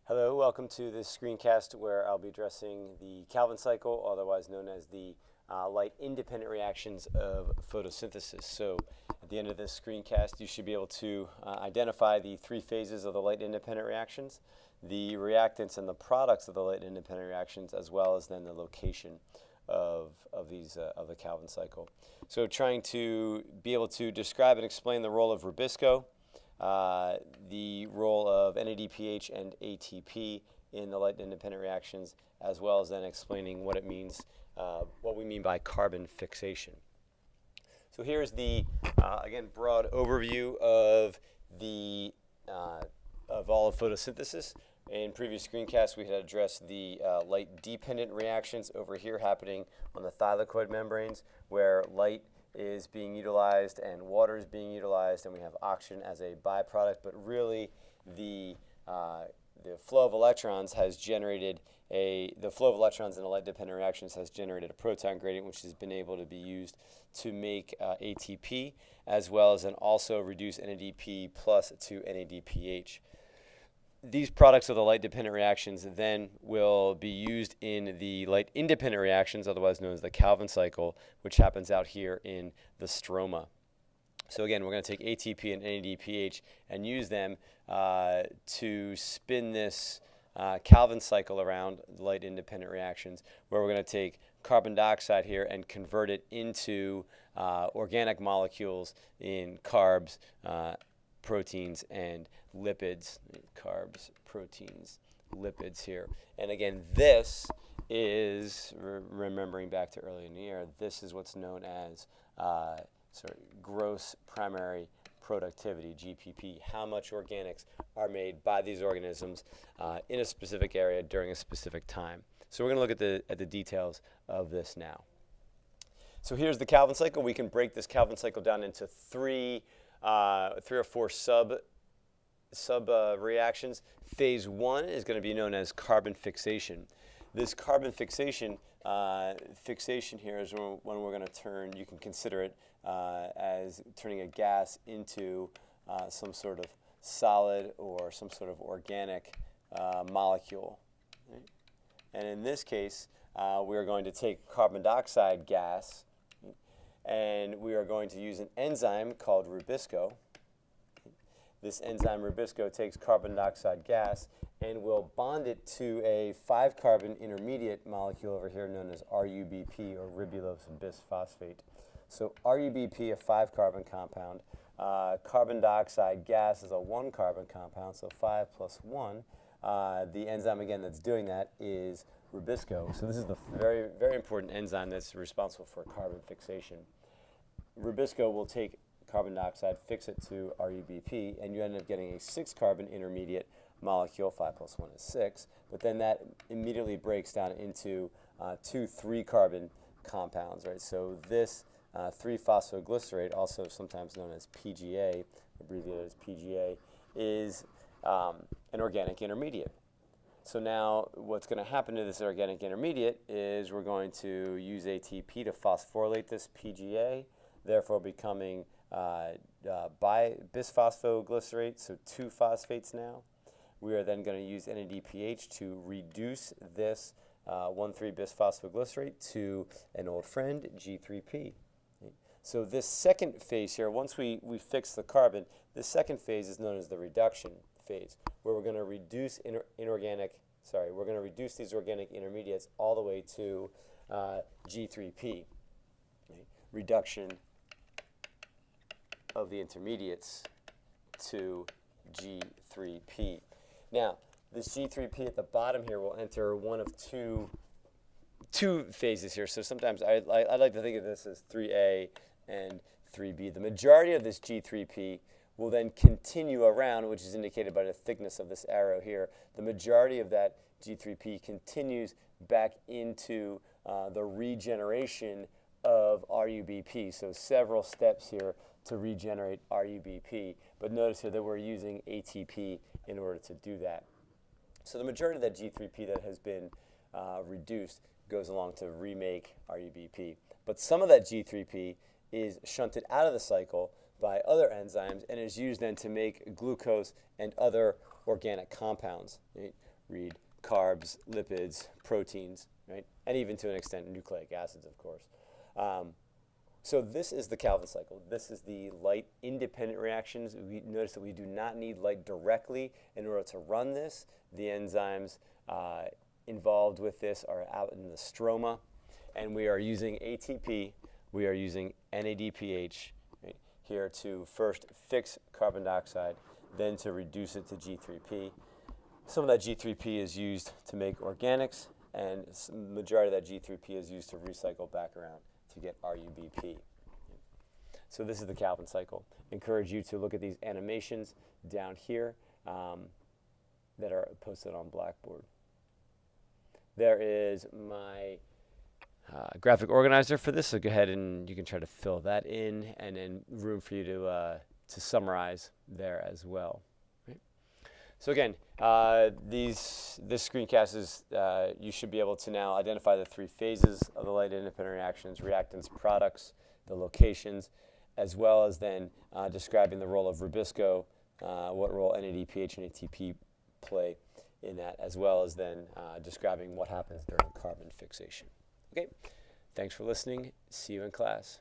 Hello, welcome to this screencast where I'll be addressing the Calvin cycle, otherwise known as the light-independent reactions of photosynthesis. So at the end of this screencast, you should be able to identify the three phases of the light-independent reactions, the reactants and the products of the light-independent reactions, as well as then the location of the Calvin cycle. So trying to be able to describe and explain the role of Rubisco, the role of NADPH and ATP in the light-independent reactions, as well as then explaining what it means, what we mean by carbon fixation. So here's the, again, broad overview of the of all of photosynthesis. In previous screencasts, we had addressed the light-dependent reactions over here happening on the thylakoid membranes, where light is being utilized and water is being utilized, and we have oxygen as a byproduct. But really, the flow of electrons has generated the flow of electrons in the light-dependent reactions has generated a proton gradient, which has been able to be used to make ATP, as well as then also reduce NADP plus to NADPH. These products of the light-dependent reactions then will be used in the light-independent reactions, otherwise known as the Calvin cycle, which happens out here in the stroma. So again, we're going to take ATP and NADPH and use them to spin this Calvin cycle around light-independent reactions, where we're going to take carbon dioxide here and convert it into organic molecules in carbs, proteins, and lipids. Carbs, proteins, lipids here. And again, this is, remembering back to earlier in the year, this is what's known as gross primary productivity, GPP, how much organics are made by these organisms in a specific area during a specific time. So we're going to look at the details of this now. So here's the Calvin cycle. We can break this Calvin cycle down into three or four sub reactions. Phase one is going to be known as carbon fixation. This carbon fixation here is when we're going to turn, you can consider it as turning a gas into some sort of solid or some sort of organic molecule. Right? And in this case, we are going to take carbon dioxide gas, and we are going to use an enzyme called Rubisco. This enzyme Rubisco takes carbon dioxide gas and will bond it to a 5-carbon intermediate molecule over here known as RUBP, or ribulose bisphosphate. So RUBP, a 5-carbon compound. Carbon dioxide gas is a 1-carbon compound, so 5 plus 1. The enzyme, again, that's doing that is Rubisco. So this is the very, very important enzyme that's responsible for carbon fixation. Rubisco will take carbon dioxide, fix it to RUBP, and you end up getting a 6-carbon intermediate molecule. 5 plus 1 is 6. But then that immediately breaks down into 2 3-carbon compounds, right? So this 3-phosphoglycerate, also sometimes known as PGA, abbreviated as PGA, is an organic intermediate. So now what's going to happen to this organic intermediate is we're going to use ATP to phosphorylate this PGA, therefore becoming bisphosphoglycerate, so 2 phosphates now. We are then going to use NADPH to reduce this 1,3-bisphosphoglycerate to an old friend, G3P. So this second phase here, once we fix the carbon, this second phase is known as the reduction phase, where we're going to reduce these organic intermediates all the way to G3P. Reduction of the intermediates to G3P. Now, this G3P at the bottom here will enter one of two phases here. So sometimes I like to think of this as 3A and 3B. The majority of this G3P will then continue around, which is indicated by the thickness of this arrow here. The majority of that G3P continues back into the regeneration of RUBP. So several steps here to regenerate RUBP. But notice here that we're using ATP in order to do that. So the majority of that G3P that has been reduced goes along to remake RUBP. But some of that G3P is shunted out of the cycle by other enzymes and is used then to make glucose and other organic compounds. Right? read carbs, lipids, proteins, right? And even to an extent nucleic acids, of course. So this is the Calvin cycle. This is the light independent reactions. We notice that we do not need light directly in order to run this. The enzymes involved with this are out in the stroma, and we are using ATP. We are using NADPH right, here to first fix carbon dioxide, then to reduce it to G3P. Some of that G3P is used to make organics, and the majority of that G3P is used to recycle back around to get RUBP. So this is the Calvin cycle. Encourage you to look at these animations down here that are posted on Blackboard. There is my graphic organizer for this, so go ahead and you can try to fill that in, and then room for you to summarize there as well. Right? So again, this screencast is, you should be able to now identify the 3 phases of the light independent reactions: reactants, products, the locations, as well as then describing the role of Rubisco, what role NADPH and ATP play in that, as well as then describing what happens during carbon fixation. Okay, thanks for listening. See you in class.